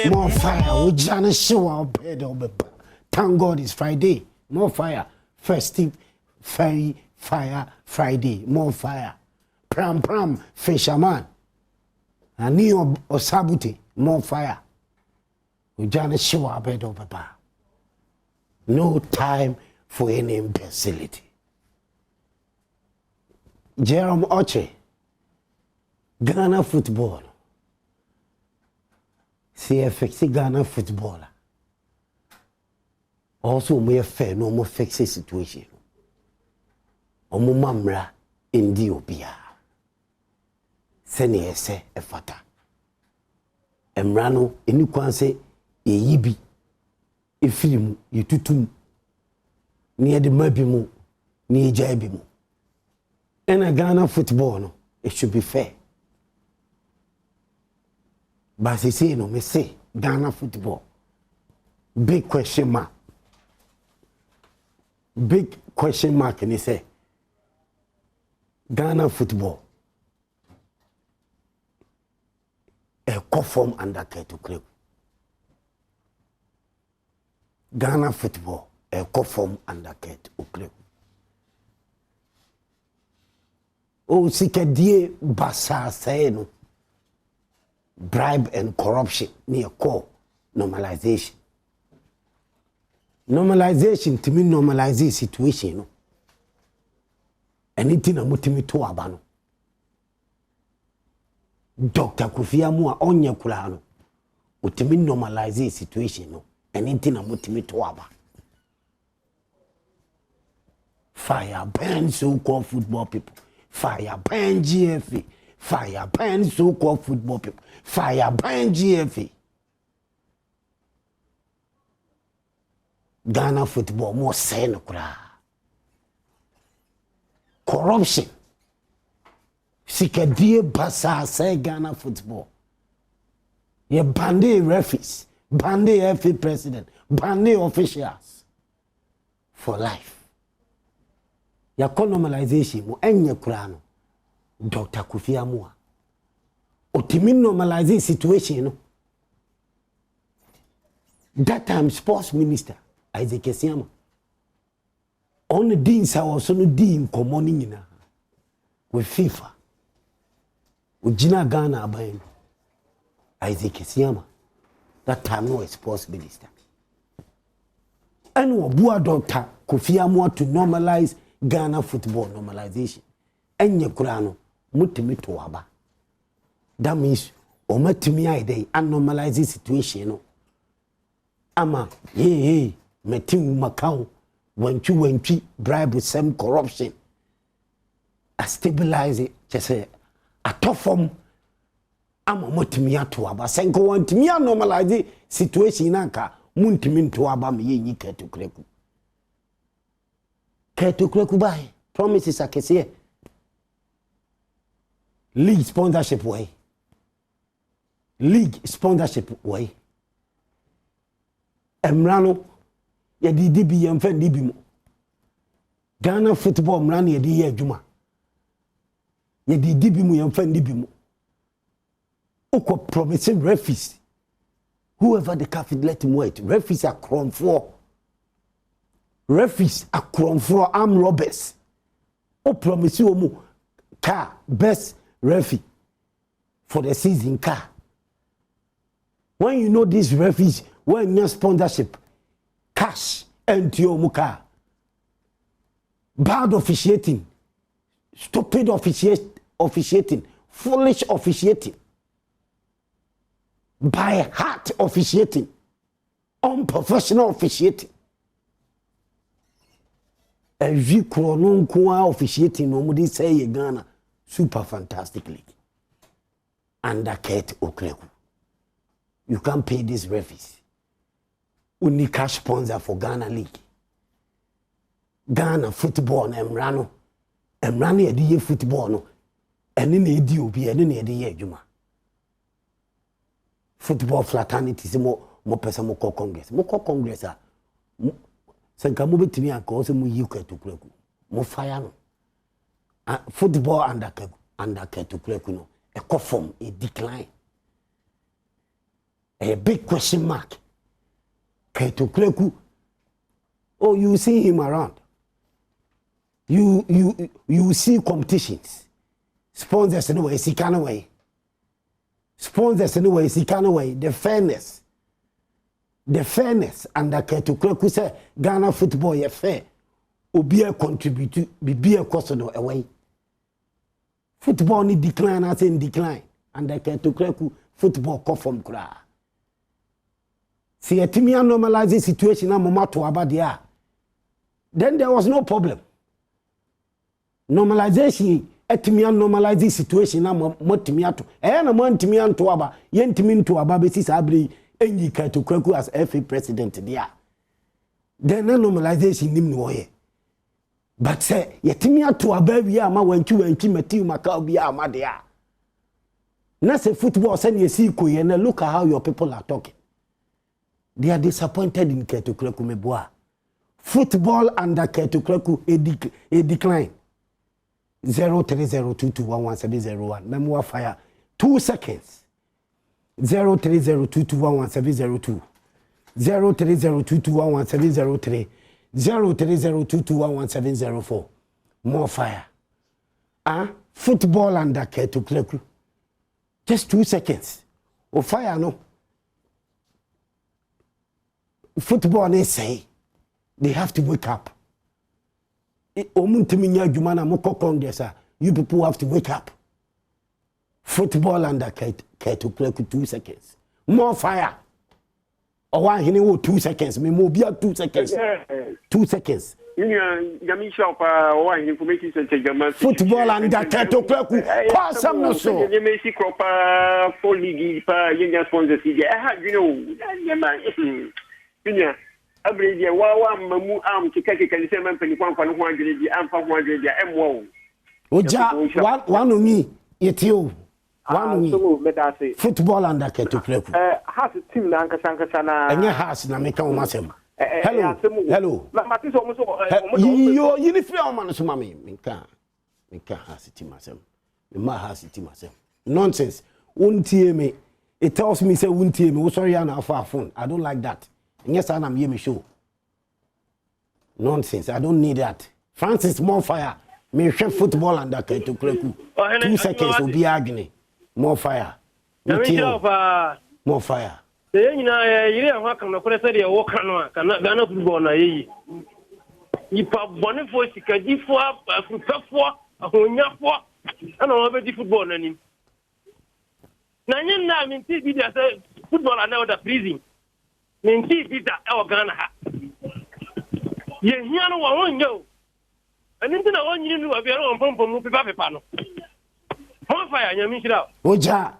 More fire. We just show our bed over. Thank God it's Friday. More fire. Festive, fairy, fire, Friday. More fire. Pram, fisherman. Ani or sabuti. More fire. We just show our bed over. No time for any imbecility. Jerome Oche. Ghana football. CFX Ghana footballer. Also, we are fair, no more fixed situation. Omo mamra indi obia. Sene ese efata. Emrano eni kwanse eyibi. Efilimu yetutum. Ni ede mabimu, ni ejaibimu. And a Ghana football, no, it should be fair. But they say, no, me say, Ghana football. Big question mark. Big question mark, and they say, Ghana football. A co-form under Ketu Club. Ghana football, a co-form under Ketu Club. Oh, sikadie basa say no. Bribe and corruption near core normalization. Normalization to me normalize situation no. Anything a mutimi to abano. Dr. Kofi Amua onye kula no. Utimi normalize situation no. Anything a mutimi to aba. Fire burn so-called football people. Fire ban GFA. Fire ban so-called football people. Fire ban GFA. Ghana football more sen kura. Corruption. Sikadie basa say Ghana football. Ye bande referees, bande FA president, bande officials for life. Ya normalization mo enye kura no Dr. Kofi Amua otimi normalize situation no that time sports minister Isaac Esiama on the dean sa also no dean common nyina with FIFA ojina Ghana aban Isaac Esiama that time no sports minister and obua Dr. Kofi Amua to normalize Ghana football normalization. Enye kurano mutimi to aba. That means omatimi aide anormalize situation no. Ama hey metim makao wentwi bribe with some corruption. A stabilize it just say a tough form ama mutimi to aba. Senko wantimi anormalize situation anka muntimi to aba me yenyi ketu kreku. Ketu kreku bai promises akese league sponsorship way emrano ya di dibi yemfa dibi mo Ghana football mrano ya di ye adwuma ya di dibi mo yemfa dibi mo uko promising referees whoever the cafe let him wait referees are crown for armed robbers. O promise you car best referee for the season car. When you know these referees, when your sponsorship, cash and your car. Bad officiating, stupid officiating, foolish officiating, by heart officiating, unprofessional officiating. Every kronon kwa officiating no say Ghana super fantastic league. Under Kate Okreku. You can't pay these referees. Only cash sponsor for Ghana League. Ghana football na Emrano. Emrano ye football no. Eni na edi obi, eni na edi ye adwuma. Football fraternity se mo pesa mo congress. Mo congress a senka mo betimi anka se mo yi Kate Okreku. Mo fire no. Football under Kate Okreku no. A form, a decline. A big question mark. Keto Kweku. Oh, you see him around. You see competitions. Sponsors anyway, Sikana way. Sponsors anyway, Sikana way. The fairness and the Keto Kweku say Ghana football is fair. Obia contribute be a cost away. Football need decline as in decline. And the Keto Kweku football come from Kra. See a Timia normalizing situation na mama to abadia. Then there was no problem. Normalization Timia normalizing situation na motimia to. Na man Timia to aba yen timin to aba besi sabri enyi Keto Kweku as FA president dia. Then normalization nim no ye. But say Timia to aba wi ama wanki mati maka obi ama dia. Na say football send you see ko ye na look at how your people are talking. They are disappointed in Keto Kweku Meboa. Football under Keto Kweku a decline. 0302211701. Memoir fire. 2 seconds. 0302211702. 0302211703. 0302211704. More fire. Football under Keto Kweku. Just 2 seconds. Oh fire no. Football they say they have to wake up. You people have to wake up. Football under Keto Kweku 2 seconds. More fire. Or why he 2 seconds? Me more 2 seconds. 2 seconds. Football under Keto Kweku. Pass no so. You may see crop for league sponsors. Junior, every wa mamu am kikeke kan se man pani kwan ho adwene di am fa ho adwene di emwo oja one me yetio one me football under Keto Kweku has team na ankasa na enye has na meka o masem hello na matiso mo so yo yini o man so mama meka has team masem ma has team masem nonsense untie me. It tells me say untie me. Sorry na for phone. I don't like that. Yes, I'm here me show. Nonsense. I don't need that. Francis more fire. Me share football under Keto Kweku. 2 seconds will be agony. More fire. More fire. You know, can not say they walk on Ghana football na yi. You pop bonnet for Sikaji for a Honya for and all the football on him. Nanyan na mean football and now the prison. Ninki bida e Ghana ha ye hia no won yo ani ntina won yin no abia no pompom mu pepa no on fire nyami shira oja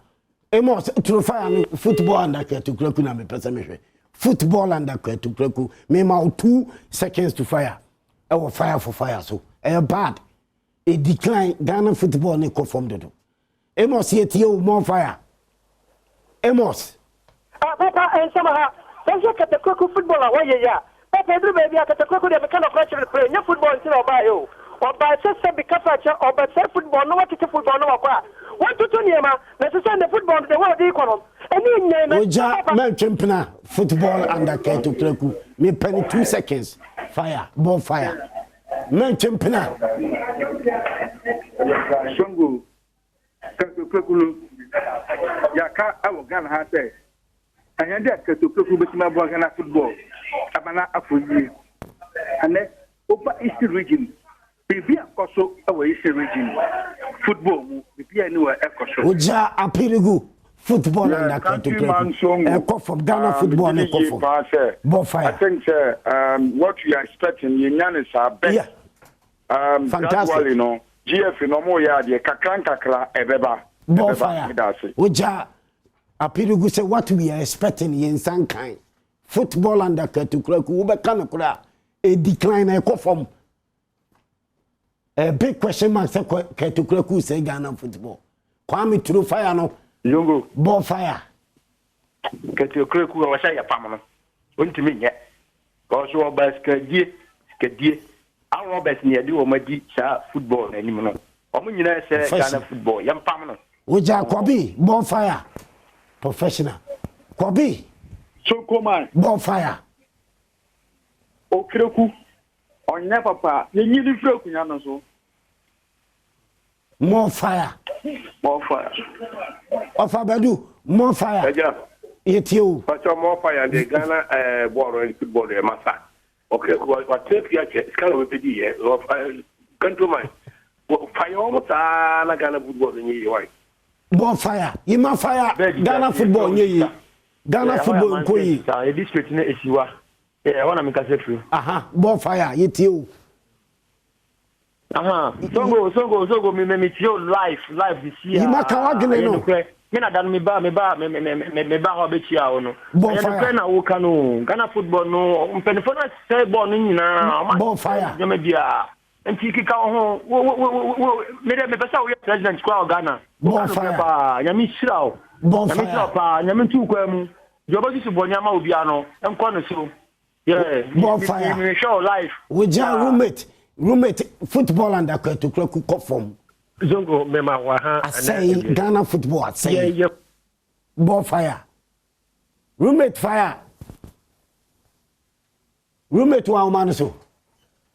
emos to fire football under Keto Kweku na me pesa me hwe football under Keto Kweku me ma 2 seconds to fire e wo fire for fire so e bad a decline Ghana football ne confirm do emos yet you more fire emos papa en sama ha Keto Kweku footballer why ya papa every baby Keto Kweku dey kind of natural play no football until oba yo oba say because oba say football no what football no kwa what to niema na say the football the world economy any nyema oja man champina football under Keto Kweku me penny 2 seconds fire ball fire man champina Songo Keto Kweku ya ka awo Ghana ha say and then Keto Kweku betima bo Ghana football abana afoyi and over East region bibi akoso awo East region football mu bibi anywhere akoso oja apirigu football and Keto Kweku from Ghana football and from fire. I think what we are expecting is our best fantastic you know GF no more ya de kakra ebeba oja apirigu say what we are expecting in some kind football under Keto Kweku we be kan kura a decline e from a big question mark say Keto Kweku say Ghana football Kwame through fire no Yongo ball fire Keto Kweku wa say ya pam no ontimi nye ko so basketball our Roberts near do madi sa football na nim no omo nyina say Ghana football yam pam no oja kwabi ball fire professional Kobi. Sokoman. Bonfire. Okreku. Onye papa. Ye nyiri freku nya no so. More fire. More fire. Ofa Badu, more fire. Eja. It you. But more fire the Ghana ball and football massa. Okay, what take ya scale of PD of countryman. Fire almost na Ghana football in you why. More fire. You ma fire. Ghana football ye. Ghana football ko yi. This street na esiwa. I want to make a secretary. Aha, more fire. It you. So go me live this year. You ma kawa gele no. Me na dan me ba ho be chia ono. Bonfire na wo kanu. Ghana football no mpenfo na say ball no nyina. Bonfire. Je me dia. Enti kika ho me pesa wo president kwa Ghana. Bonfire pa nyami shirawo. Bonfire. Nyami shirawo pa nyami tu kwa mu. Je obo su bo nyama obi ano. Enko no so. Yeah. Bonfire. Me show life. We just roommate football and to cook from Zongo mema wa ha. I say Ghana football. I say Yeah. Bonfire. Roommate fire. Roommate wa umanoso.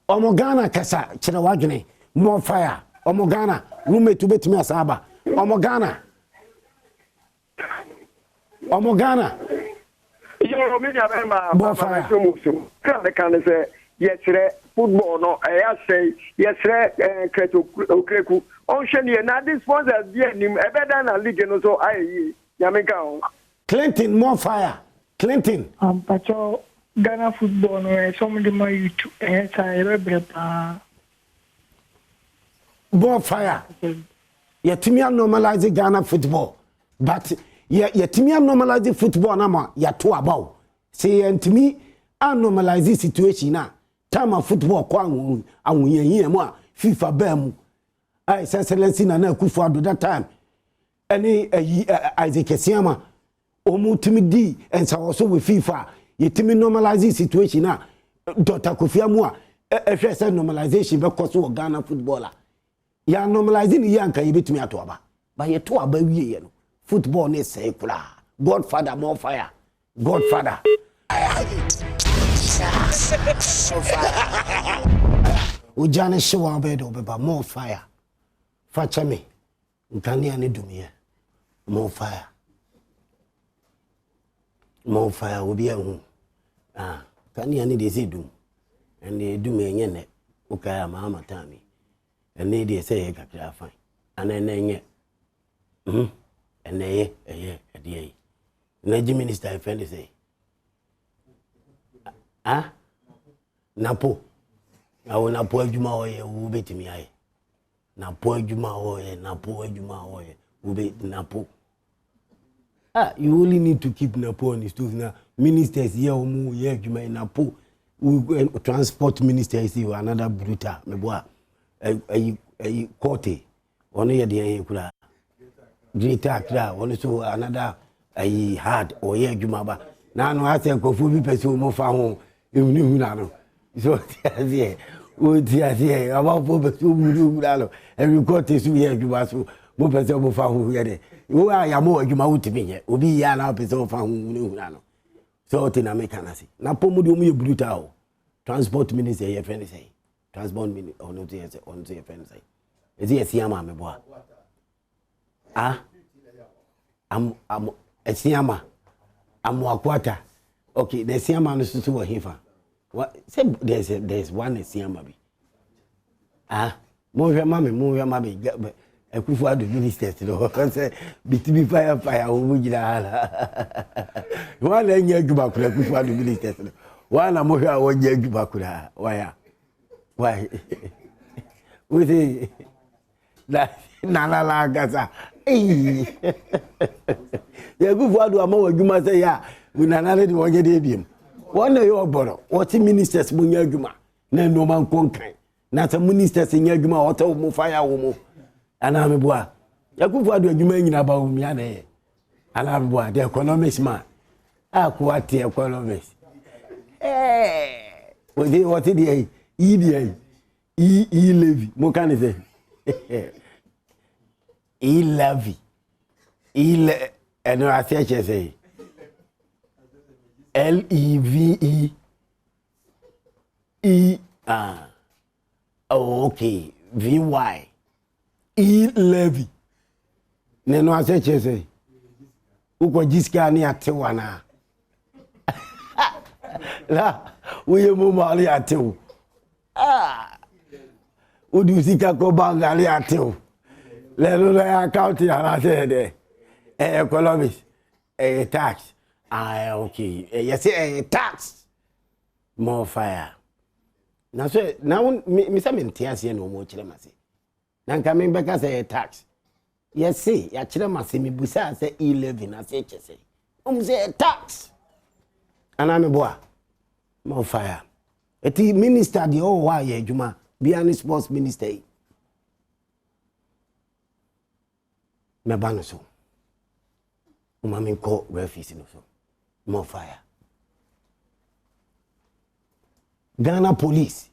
Omo Ghana kasa chira wadwene. More fire. Omo Ghana roommate ubetimi asaba. Omo Ghana. Yo me dia ma. Bonfire. Kan say yesre football no say yesre kreto okreku on sheni na this sponsors there nim ebeda na league no so ayi yameka on Clinton more fire. Clinton. Pacho Ghana football no somebody my YouTube pa More fire. Yetimi normalize Ghana football. But yetimi normalize football na ma ya to about. Say yetimi normalize situation na time of football kwa anwuye mu a FIFA ba mu ai excellency na Akufo-Addo that time any Isaac Esiama omutimi di ensa also with FIFA yetimi normalize situation na Dr. Kofi Amua ehwe say normalization be koso o Ghana footballer ya normalizing ni yanka yebetimi ato aba ba ye to aba wie ye no football ne say kula Godfather more fire Godfather Ujane shiwa bedo beba more fire. Facha me. Nkani ani dumie. More fire. More fire obi ehu. Kani ani de se dum. Ene dum enye ne. Ukaya mama tami. Ene de se ye kakra fine. Ana enye. Ene eye edie. Naji minister ifende say. Napo. Awo napo adwuma oye wo betimi aye. Napo adwuma oye, napo adwuma oye, wo be napo. You only need to keep napo on the stove now. Ministers here omu ye adwuma napo. Transport minister is another brutal. Meboa. Kote. Ono ye de kura. Greater kra, ono so another hard oye adwuma ba. Na no ase kofu bi pese mo fa ho. No. So yeah, about every quarter so here you was more person for here. You are more you out to me. Obi ya na person for no. So tina mekanasi. Na pomudu mu brutal. Transport minister here friend say. Transport minister on the friend say. Is he Esiama me boa? I'm Esiama. I'm Wakwata. Okay, the Siama no so wa hifa. What say there's one Siama bi. Mo hwe mami Akufo-Addo ministers no say bitimi fire wo gina hala. One enye adwuma kura Akufo-Addo ministers no. One mo hwe a wo nya adwuma kura why we say la gaza Akufo-Addo ama adwuma say ya we nanale de wo nya de biem. One day you borrow. What ministers munya adwuma na no man konkan. Na some ministers nya adwuma what mo fire wo mo. Ana me boa. Akufo-Addo adwuma nyina ba wo mia na ye. Ana me boa the economics man. What the economics. What the EDA. Levy. Mo kan say. Levy. Eno asiache say. Leve E oh okay VY E Levy neno ase chese uko jiska ni atewa na la uye mu mali atewu udi usika ko bangali atewu lelo na account ya na se de economics tax okay yes tax more fire na so na me say mentiase na omo kire mase na nka me beka say tax yes ya kire mase me busa say 11 na say chese omo say tax ana me boa more fire eti minister de o wa ye adwuma bia ni sports minister me ba no so mama ko referees no so more fire Ghana police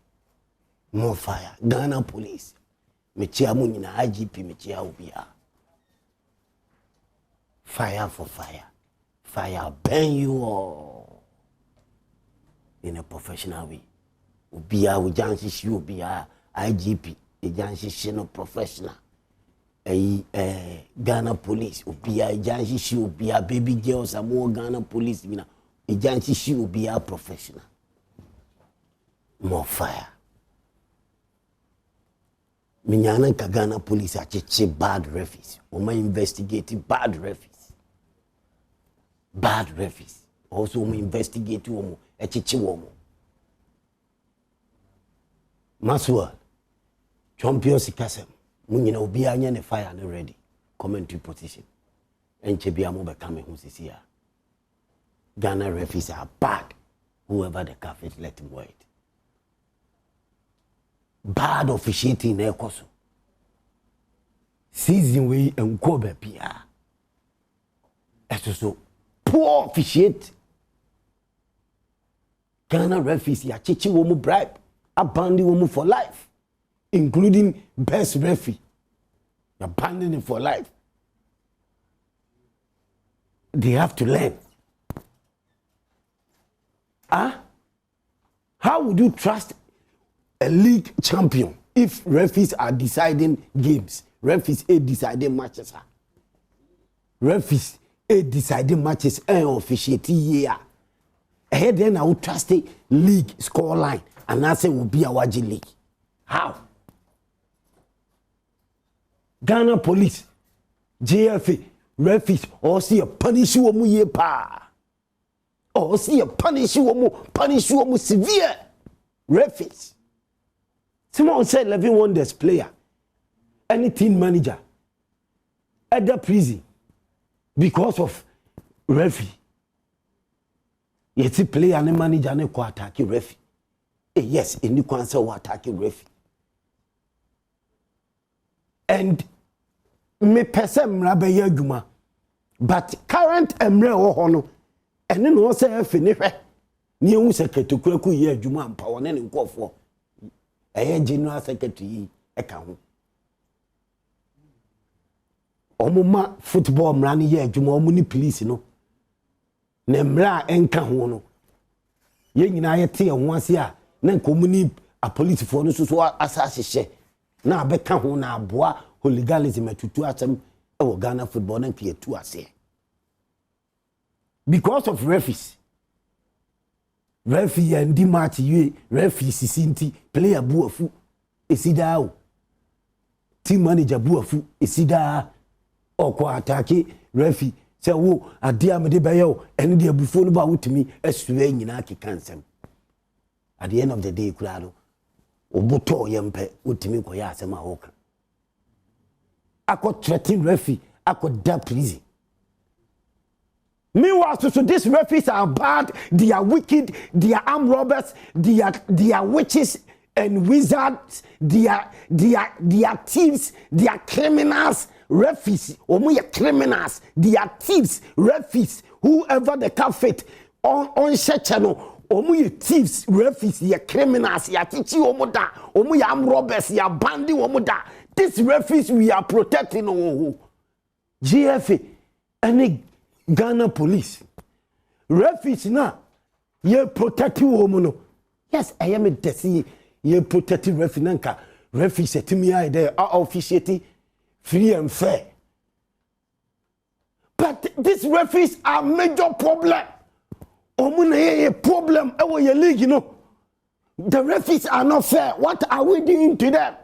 more fire Ghana police me chia mu nyina IGP me chia obia fire for fire burn you all in a professional way obia we jansi shi obia IGP e jansi shi no professional Ghana police obia e jansi shi obia baby girls amo Ghana police bina e jansi shi obia professional more fire. Minyana Ghana police achiche bad referees. Oma investigating bad referees. Bad referees. Also oma investigate womo achiche womo. Maswell. Champions Kasem. Munyina obi anya ne fire ne ready. Commentary position. Enche bia mo be kame hu sisi ya. Ghana referees are bad. Whoever the cafe let him wait. Bad officiating na ekoso season we enko be bia so poor officiate Ghana referees ya chichi wo mu bribe abandon wo mu for life including best referee you abandon him for life. They have to learn. How would you trust a league champion if referees are deciding games? Referees are deciding matches. Referees are deciding matches and officiating here. Ahead then I would trust the league score line and I say will be a Waji league. How? Ghana police, JFA, referees, or see a punish you ye pa. Or see a punish you severe referees. Someone said Levin Wonders player, any team manager, at the prison because of referee. Yet player and manager and ko attack referee. Yes, any answer will attack referee. And me person mrabe yaduma, but current emre ohono, and then no say finish. Ni hu secretary ku ye adwuma ampa wona ne nkofo. General secretary eka ho. Omuma football mra ne ye adwuma omu ni police no. Ne mra enka ho no. Ye nyina ye te ho ase a na nkomu ni a police fo no so asase hye. Na abeka ho na aboa hooliganism atutu asem e Ghana football na pie tu ase. Because of referees. Referee and di match you referee sisinti player buafu esida o team manager buafu esida okwa attack referee say wo ade amede bayo ene de abufo no ba wutimi asue nyina kekansem at the end of the day kurado oboto yempe wutimi koya asema hoka akọ threaten referee akọ da prison. Meanwhile, so these referees are bad, they are wicked, they are armed robbers, they are witches and wizards, they are thieves, they are criminals, referees, criminals, they are thieves, referees, whoever the Catholic on channel, thieves, referees, they are criminals, they are teaching omoda, armed robbers, they are banding omoda. These referees we are protecting. GFA, any Ghana police referees na ye protect woman no yes I am desi ye protect referee nanka referee setimi ai there officiating free and fair but these referees are major problem omuna ye problem ewo ye league you know the referees are not fair what are we doing to them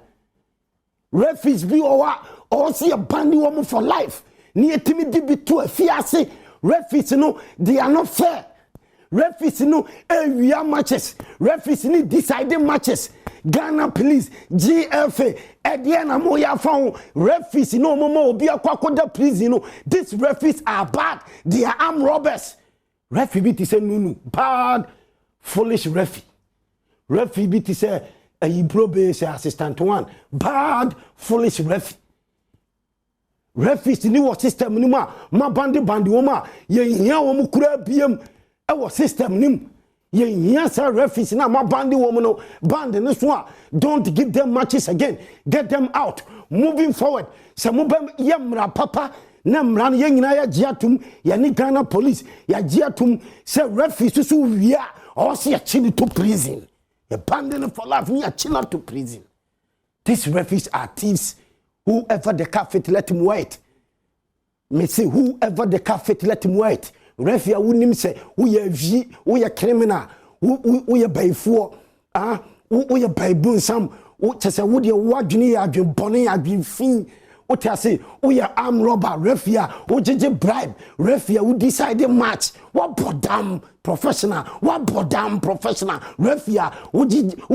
referees be or see a bandy woman for life near timi dibi to a fiase referees no they are not fair referees no area matches referees need deciding matches Ghana police GFA Ediana Moya found referees no momo obi akwakoda prison no these referees are bad they are armed robbers referee be say nunu bad foolish referee be say a probe say assistant one bad foolish referees ni what system ni ma bandi woma ye hia wo mu kura biem e wo system nim ye hia sa referees na ma bandi wo mu no band ni so a don't give them matches again get them out moving forward se mo bam ye mra papa na mra ye nyina ya giatum ya ni Ghana police ya giatum se referees so wia or se ya chini to prison ye band for life ni ya china to prison these referees are thieves. Whoever the cat let him wait. Me say whoever the cat let him wait. Referee wouldn't say who ye criminal, who ye by four, who ye by boon some, who say would you wagni agin bonny agin fin. What I say, who ye arm robber, referee, who judge bribe, referee who decide the match. What bodam professional, referee who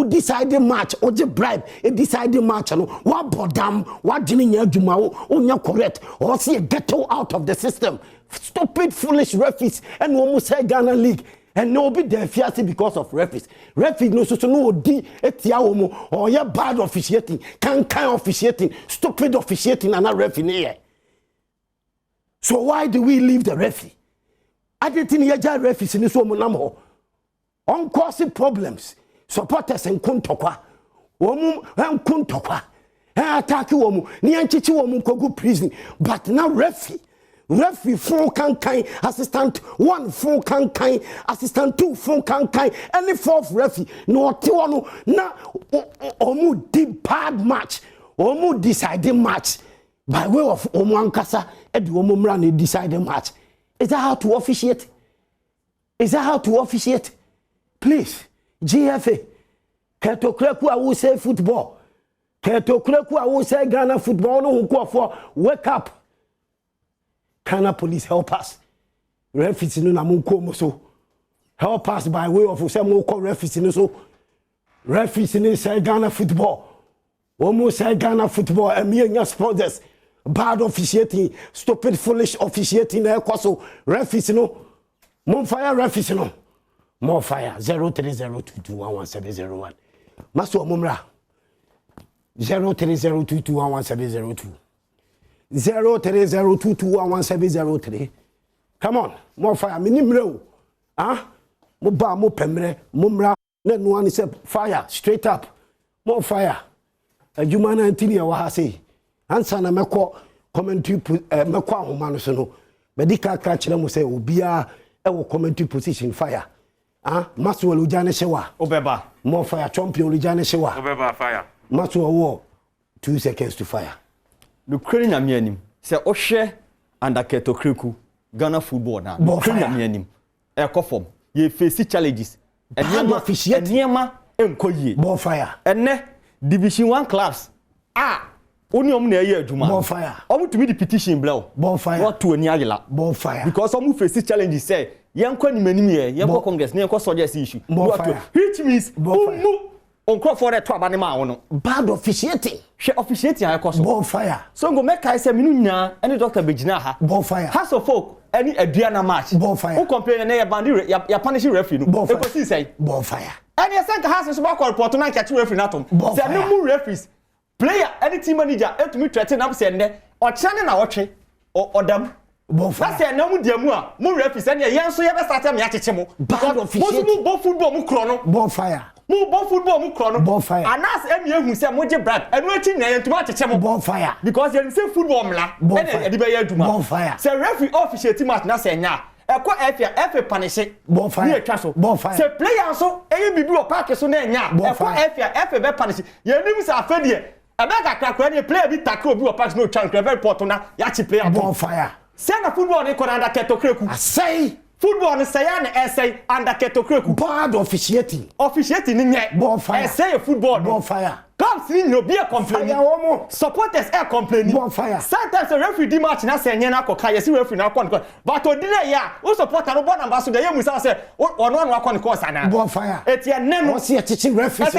decide the match, or the bribe, decide the match, and what bodam, what jininya jumao, unya correct, or see a ghetto out of the system. Stupid, foolish referees, and almost say Ghana League. And no be there fiasi because of referees. Referees no so no di etiawomo or ya bad officiating, can officiating, stupid officiating and a referee. So why do we leave the referee? I didn't think ya referees in this woman namho. On causing problems. Supporters and kuntokwa. Womu and kuntokwa. Attack womu. Ni anchichi womu kogu prison. But now referee 4 can assistant 1 4 can assistant 2 4 can any fourth referee no tiwano na omu deep bad match omu deciding match by way of omu ankasa edi omu mra deciding match. Is that how to officiate? Please GFA Ketokreku I will say football Ketokreku I will say Ghana football no who for wake up. Ghana police help us. Referees no na munko so. Help us by way of say mo call referees no so. Referees no say Ghana football. Almost say Ghana football and me and sponsors. Bad officiating, stupid foolish officiating e kwaso. Referees no. Mon fire referees no. More fire 0302211701. Maso mumra 0302211702. 0302211703. Come on, more fire. Minimro. Mo ba mo pemre, mumra. Let no one say fire straight up. More fire. Juma 19 wa say. Answer na meko commentary meko ahoma so no. Medical ka kire mo say obia e wo commentary position fire. Maswell ujane shewa. Obeba. More fire champion ujane shewa. Obeba fire. Maswell war 2 seconds to fire. The Ukraine amianim say ohwe under Ketokreku Ghana football na Ukraine amianim e form ye face challenges enema enkoyie ball fire enne division 1 clubs oni om na ye adwuma ball fire om to me the petition blow ball fire what to ani agela ball fire because om face challenges say yenko nimanim ye yenko congress ne yenko soldiers issue which means on crop for that to abane ma wono bad officiating she officiating akoso ball fire so go make I say minu nya any doctor begina ha ball fire has of folk any aduana match ball fire who complain na ya bandi ya punish referee no e ko say ball fire any senka has so back report na catch referee na tom say no mu referees player any team manager etumi threaten am say ne o chane na wotwe odam ball fire say na mu diamu a mu referees any yen so ye be start am ya cheche mo bad officiating mo football mu kro no ball fire mo ball football mu kro no ball fire anas emi ehun say mo je brad enu achi na yen tuma cheche mo ball fire because yen say football mla ene edi be ya aduma ball fire say referee officiate match na say nya eko FA punish bonfire ni etwa so bonfire se player so eyi bibi o park so na enya eko FA be punish ye nim se afedie ebe kakra ni player bi tackle obi o park no chance very important na ya chi player bonfire say na football ni ko na under Keto Kreku say football ni say na essay under Keto Kreku bad officiating ni nye bonfire essay football bonfire clubs ni no be a complain supporters are complaining bonfire sometimes the referee di match na say nye na akoka yes referee na akon but odile ya o supporter no born ambassador ye musa say ono no akon course ana bonfire etie nenu o see chichi referee the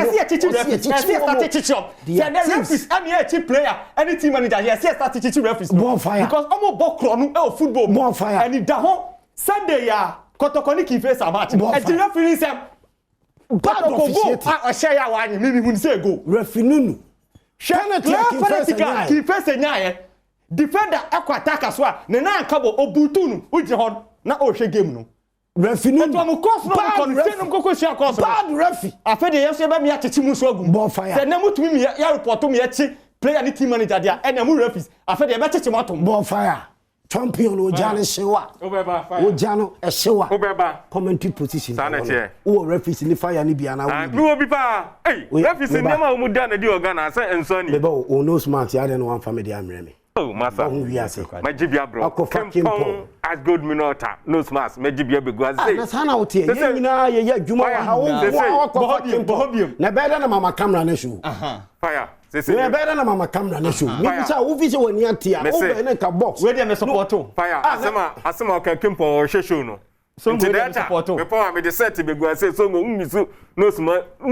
referees am here chief player any team manager here see start chichi referees bonfire because omo bokro no e football bonfire and da ho Sunday ya kotokoni ki face a match e the referee say bad officiating o share ya wa ni mi say go referee nunu ki face nya defender ekwa attacker so a ne na nkabo obutu nu uji ho na o hwe game no referee nunu to am course no ko share course bad referee afede yes e ba mi achichi mu so agum bonfire se na mutumi mi ya report mi echi player ni team manager dia e na mu referees afede e ba chichi mo atom bonfire champion Ojane Shewa. Ojano Shewa. Commentary position. O referee ni fire ni biana. We will be pa. Hey, referee ni ma mu da na di organ say ensoni. Beba o no smart ya dey no one family amreme. Oh, massa. Majibia bro. Kempon as good minota. No smart. Majibia be go say. Na sana otie. Ye nyina ye adwuma wa ha wo bohobiem. Na beda na mama camera na show. Fire. We better na mama camera na show. Me bisa wo vise wani atia. O be na ka box. We dey me support. Fire. Asema o Kempon o show no. So we dey support. Before me dey set be go say so go ummisu no smart be.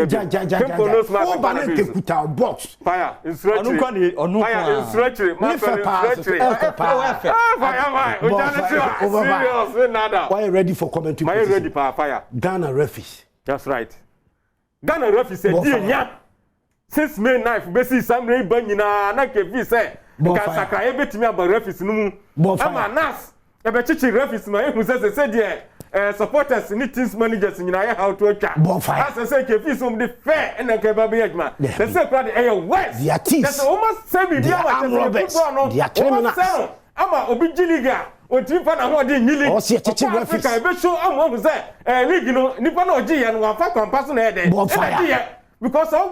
Kempon no smart. O ba na kekuta box. Fire. Instructor. Fire. Instructor. Fire. Serious nada. Why ready for commentary? Why ready for fire? Ghana referees. That's right. Ghana referees say dia 6 May 9 besi samre banyina na kefi say ka sakra ebetimi aba referees no mu ama nas ebe chichi referees ma ehun say dey supporters ni teams managers nyina ya how to atwa as say kefi so de fair na ka ba be adwuma say crowd eh west that's almost say be dia wa football no dia criminals ama obi jiliga o ti fa na ho de nyili o se chichi referees ka ebe show am ho say league no nipa na oji ya no wa fa kwampaso na e dey because of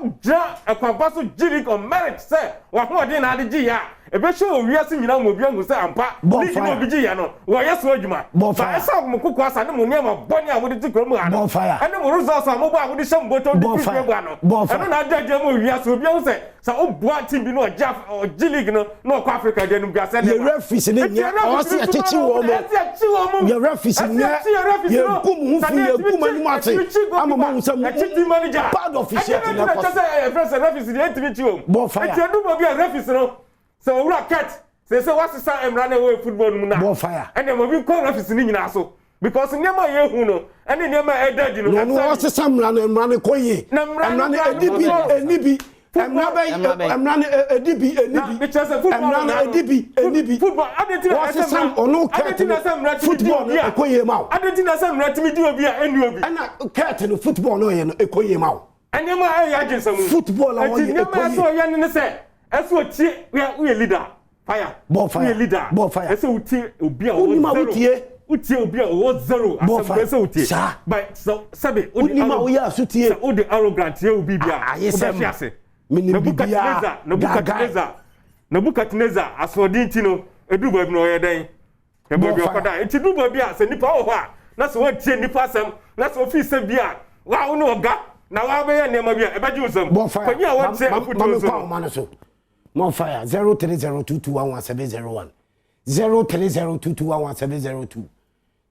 a compass jilly on merit, say, what more than I did ya. A bit show we are seeing you say, I'm part, Bonfire. Why, yes, Wojima. Bonfire. I saw Mukuas and Munema, Bonia with the Gromo. Bonfire. And the results are mobile with some bottle. Bonfire. Bonfire. I don't know that Jamu, yes, we say. So, what team, you know, Jaff or Jilly, no Africa, then we got said, the referees in India. I see a teaching woman. Your referees in there. You're Kumu, I'm among some manager. Bad official. Bonfire. So rocket say what's the time run away football muna bonfire and then we call office ni nyina so because nyama ye hu no and nyama e dadi no no what's the time run koye run edibi enibi emrane edibi enibi football what's the time ono curtain football no koye ma adeti na sam ratimi di obi a eni obi na curtain football no ye no koye ma and nyama e agent football na ye nyama so ye ne say eso ti we leader fire bonfire we leader bonfire eso uti obi a uti obi a o zero bonfire uti but so sabe unima o ya sutie o de arrogant ye obi bia ayese mini bibia Nebuchadnezzar asodi ntino eduba bi no ye den e bo bi okoda enti duba bi a se nipa o ho a na so watie nipa asem na so fi se bia wa wo no oga na wa be ye nema bia e ba ji usam kwanya wa tie akuto so Bonfire 0302211701 0302211702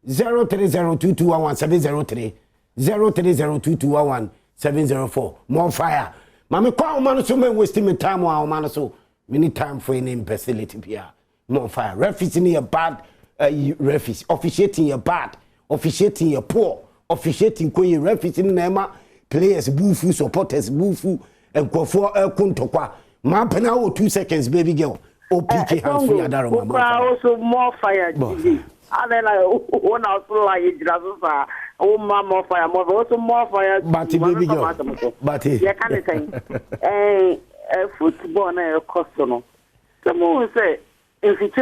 0302211703 0302211704 Bonfire mama kwa man so men waste me time wa man so many time for any imbecility bia Bonfire referees in your bad referees officiating your bad officiating your poor officiating ko your referees in nema players bufu supporters bufu enkofo kuntokwa ma pena o 2 seconds baby girl o PK hands for adaro mama also more fire GG and like one also like jirazo o more fire more also more fire but baby girl but yeah can say football na cost no someone say if it's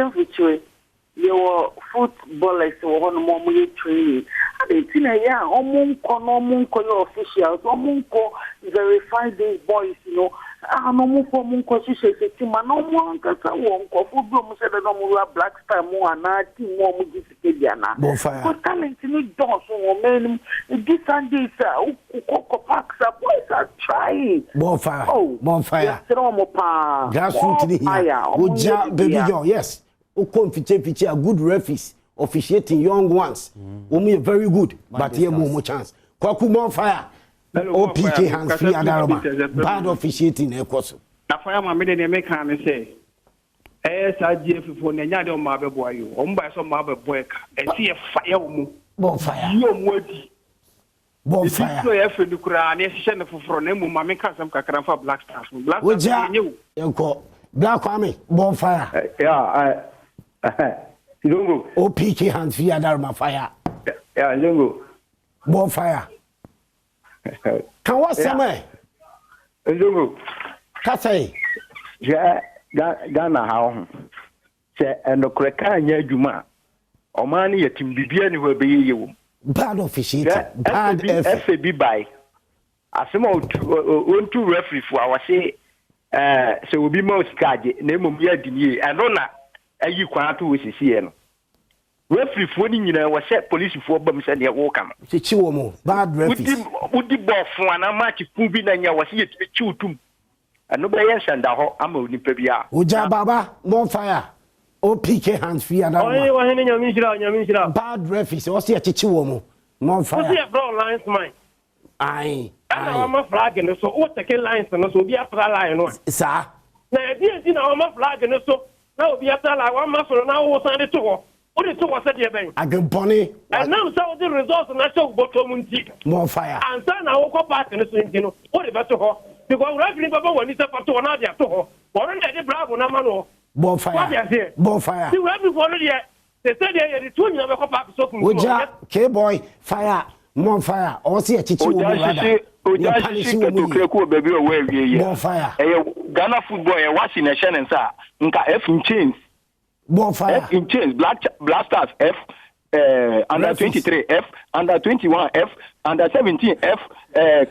your footballers or no more training. I think yeah, omunko your officials, omunko verified these boys, you know. No more for munko she says team no more kasa wonko football said no more Black Star more na team more mujisikiana. Because talent ni don't so men this Sunday Ukoko Parks boys are trying. Bonfire. Oh, bonfire. Grassroots here. Uja baby girl, yes. Ukon fiche a good referees officiating young ones. Umi very good, but here more chance. Kwaku bonfire. OPK hands free Adaroma. Bad officiating ekoso. Na fire ma me de make am say. SRGF for Nanya de ma be boy you. Omba so ma be boy ka. E see fire mu. Bonfire. Yo modi. Bonfire. So e fe du kura na ehye ne foforo na mu ma me ka sam kakran fa Black Stars. Black Stars nyew. Enko. Black Kwame. Bonfire. Yeah, Zongo. OPK hands free Adaroma fire. Yeah, Zongo. Bonfire. Can what somewhere? Zongo. Kasai. Yeah, Ghana how? Say and the cracka nya juma. Omani yetim bibia ni we be ye. Bad officiating. Bad FAB by. Asemo on two referee for our say so we be most kaje na emom ya dinye eno na ayi kwan to we sisi no. Referee for ni nyina we say police for bam say na wo kam. Chichi wo mo bad referee. Udi bofo na match fu bi na nya we say chichi utum. Eno be yen sanda ho ama onipa bia. Uja baba bonfire. OPK hands free and oye wa hene nyamishira bad referee so say chichi wo mo bonfire. What's your bro lines mine? Aye. I'm a flag and so what the lines and so be a line no. Sir. Na dey na I'm a flag and so now be a line one muscle now was on the tour. What is what said you ben? Agemponi. And now so the results na show bottom nti. More fire. And so now go back and so you what about to her? Because referee baba when it's up to na dia to her. What dey bravo na mano. Bonfire. Bonfire. The referee for there. They said they the two you go back so kun. Oja K-boy fire. More fire. O see a chichi wo rather. Oja shi to kreku baby o we wie ye. Bonfire. Ghana football e watching na share nsa nka F in chains. Bonfire. F in chains Black Stars F under 23 F under 21 F under 17 F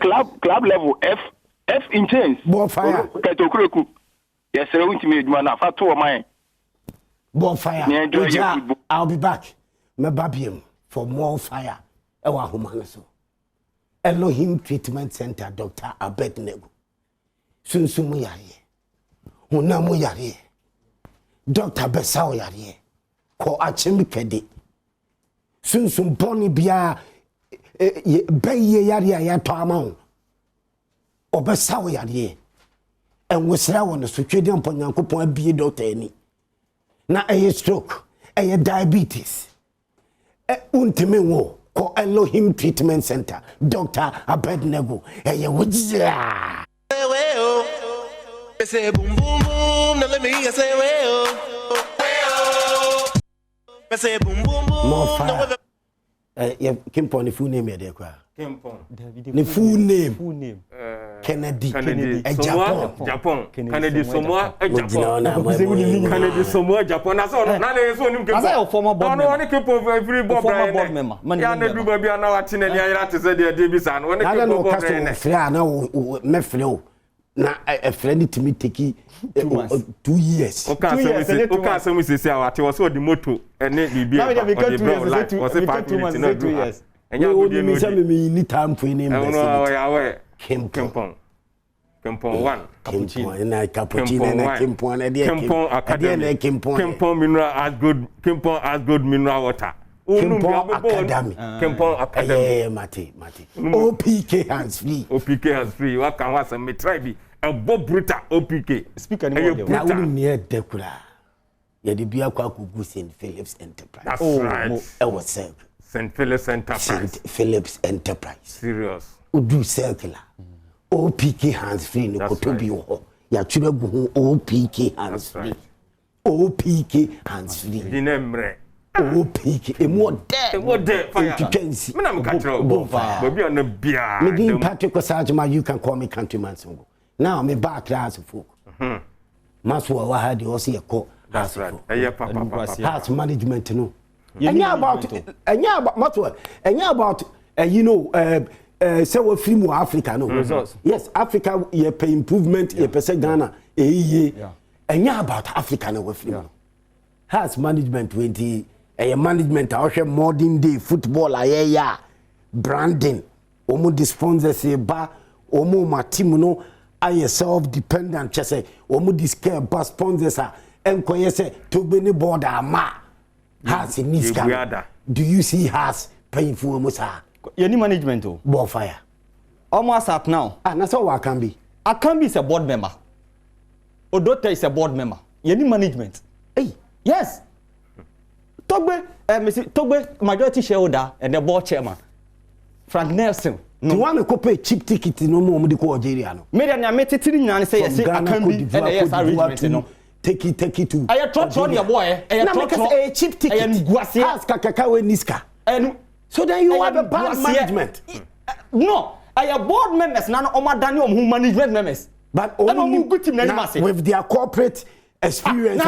club level F in chains. Bonfire. Keto kreku. Yes, sir, we me do na fa to mine. Bonfire. Oja, I'll be back. Me babiem for more fire. Ewa humana so. Elohim Treatment Center Dr. Abednego. Sunsumu yare. Hunamu yare. Dr. Besao yare. Ko achemi kede. Sunsum boni bia beye yare ya to amao. Obesao yare. Enwesra won so twede mponyankopon abie doctor ani. Na stroke, diabetes. Untime wo ko Elohim Treatment Center Dr. Abednego wujia. Say boom boom boom, now let me hear say way oh. Say boom boom boom. Kimpon the full name there kwa. Kimpon. The full name. Kennedy. Japan. Kennedy Samoa, Japan. Kennedy Samoa, Japan. That's all. Now there is one Kimpon. As a former board member. No one Kimpon every board member. Yeah, they do baby now watching and you have to say they Davis and one Kimpon board member. Frère now me frère. Na a friend to me take 2 years. Okay, so we say what was the motto and it be was it 2 years. And you would need time for name. Kimpon 1. Cappuccino and Kimpon Academy. Kimpon mineral as good mineral water. Academy. Kimpon Academy. Mati. OPK hands free. OPK hands free. What can was a tribe? A Bob Bruta OPK. Speak anymore. Now we near Decura. Yadi bia kwa kugu St. Philip's Enterprise. That's right. I was said. St. Philip's Enterprise. St. Philip's Enterprise. Serious. Udu circular. OPK hands free no kotobi ho. Ya chube gu OPK hands free. OPK hands free. Dinemre. OPK emo de fire. Me na me catch go fire. Baby on the bia. Me din Patrick Osajima, you can call me countryman songo. Now me back class folk. Maswa wa hadi osi yako That's right. Hearts management no. About you know say we free more Africa no. Results. Yes, Africa you pay improvement you pay Ghana about Africa no we free. Hearts management 20 management our modern day football branding omo the sponsors ba omo ma team no are self dependent say omo this care ba sponsors enkoye say to be ni board ama has in this guy. Do you see has paying for almost any management oh bonfire almost up now that's all I can be is a board member Odota is a board member any management hey yes Togbe Togbe majority shareholder and the board chairman Frank Nelson no one to pay cheap ticket no more the Algeria no me na me titiri nyane say yes I can be and yes arrangement no take it to I trot your boy a cheap ticket ask kakaka we niska and so then you have a bad management no I board members na no omadani who management members but with their corporate experience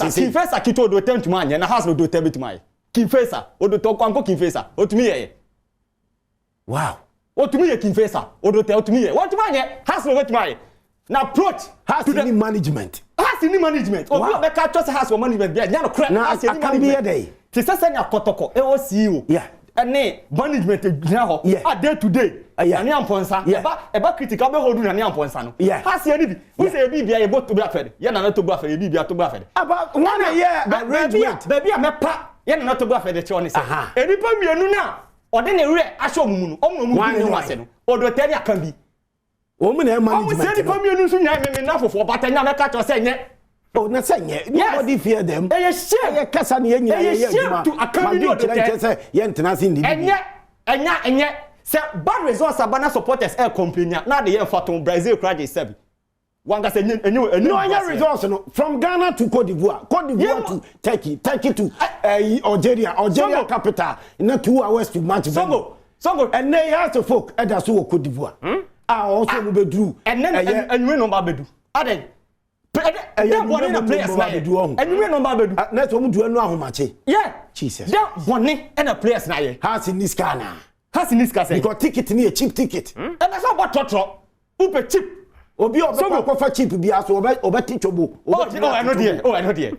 Kinfesa kito do tem to man na house no do tem to my Kinfesa odo to kwanko Kinfesa otumi ye wow otumi ye Kinfesa odo te otumi ye what man ye house no what my na approach has any management obi be ka trust has management bia nya no credit has any management ti sese nya kotoko e o CEO yeah ene management gyina ho a day to day ani amponsa eba critical be hold na ani amponsa no has any bi we say bi bia e bo to bra fede ye na to bra fede bi bia to bra fede about one year arrangement baby amepa ye na to bra fede che oni say enipa mienu na ode ne re ahwe omumu no omumu bi ase no odo teri akan bi omu na management o se ni mienu so nya me na fofo batanya me ka cho say nye oh na say nye nobody fear them ye kasa ne nya ye to akan bi odo teri say ye ntena sin ndi enye say bad results abana supporters complain na de ye faton Brazil crash 7 wanga say no anya results no from Ghana to Cote d'Ivoire to Turkey to Algeria capital in 2 hours to match Songo and they have to folk that so Cote d'Ivoire also no bedru and then we number bedu aden that one in the players na and we number bedu na so mu du anu ahomache yeah Jesus that one in the players na ye has in this Ghana say because ticket ni a cheap ticket and that's about trotro upe cheap obi obekofa cheap bia so obetitobo I know there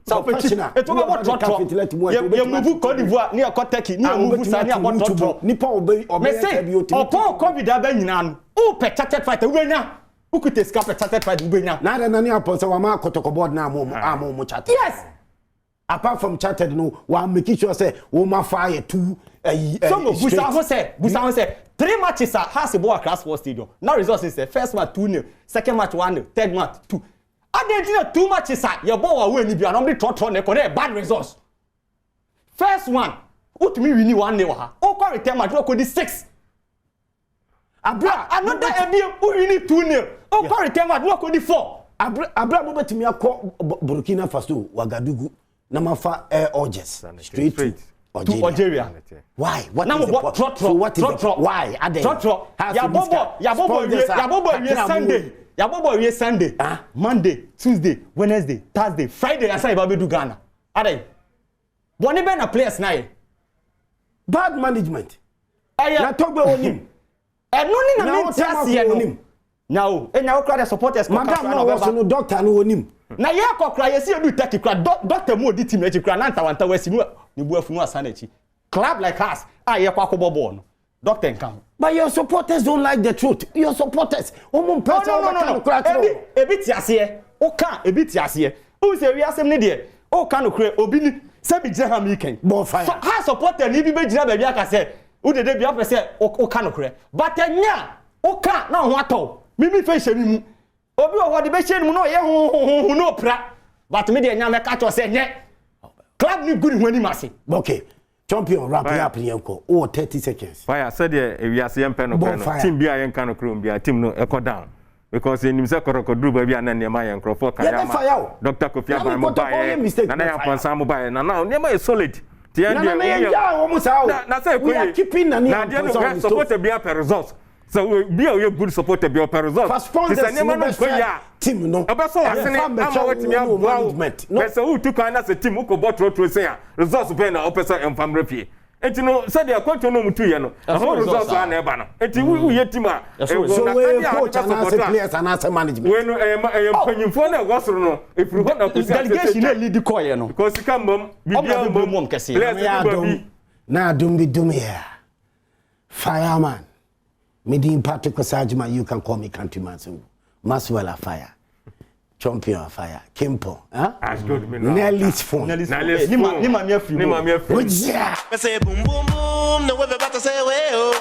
so professional it about trotro you move Cote d'Ivoire ni akọ Turkey ni move sa ni about trotro nipa obe bi opo covid aba nyina no upe chartered fighter ubenya ukute scalp chartered fighter ubenya na ni aponsa wa ma kotoko board na mo chartered yes apart from chartered no wa make sure say wo ma fire two so Busa say 3 matches has a ball class 4 stadium now results is the first match 2-0 second match 1-0 third match 2 adentine 2 matches your ball we ni bia no be trotro na e bad results first one utumi win 1-0 ha o ko return match ko di 6 abra another ebi o win 2-0 o ko return match ko di 4 abra mo betimi akọ Burkina Faso Wagadugu na mafa Air Orges straight to Algeria. Why? What now is the trotro? So what is trotro? Why? Trotro. Yabobo Sunday. Monday, Tuesday, Wednesday, Thursday, Friday. I say Babedu Ghana. Ade. Boni be na players na ye. Bad management. Na talk about him. No ni na me tiase no. Now, now crowd supporters madam no was no doctor no onim. Na ye akokra ye se edu take crowd doctor mo di team echi crowd na ntawanta wasi no ni buafunu asana echi. Club like us, ye kwakobo ball no. Doctor nkan. But your supporters don't like the truth. Your supporters omo person no. Ebi tiase o kan ebi tiase. O se wi asem ne de. O kan no kure obi ni se bi gina ha weekend. Bonfire. So ha supporter ni bi be gina ba bi aka se o de bi afa se o kan no kure. But enya o kan na ho atọ. Mimi fe hye mi mu. Obi o de be hye mu no ye hu no pra. But me de enya me ka cho se nye. Club ni good hwani mase. Okay. Champion wrap up yanko. Oh 30 seconds. Fire said we are saying pen no team bia yen kan okro bia team no echo down. Because in himself korokodru ba bia na nema yen krofo kayama. Dr. Kofi Aban mo bae. Na ya ponsa mo bae. Na now nema is solid. Na say we are keeping na support bia per results. So be a good supporter be per results. This is never no team no abaso asene ama wetimi aboa pesa who took an as a team who bought trotro say results be na opesa emfam refie enti no said the kwento no mutu ye no ho results an eba no enti who ye team a so we coach and as players and as management we no panyimfo na gwasoro no efuru ho na kusi delegation na lead call ye no because ka mbom bibia mbom kese na dum here fireman Medin Patrick Osajima, you can call me countryman. So Maswell fire. Champion of fire. Kimpo. Huh? Nelly's phone. Nima free. Yeah. Say boom boom boom, no way about to say well.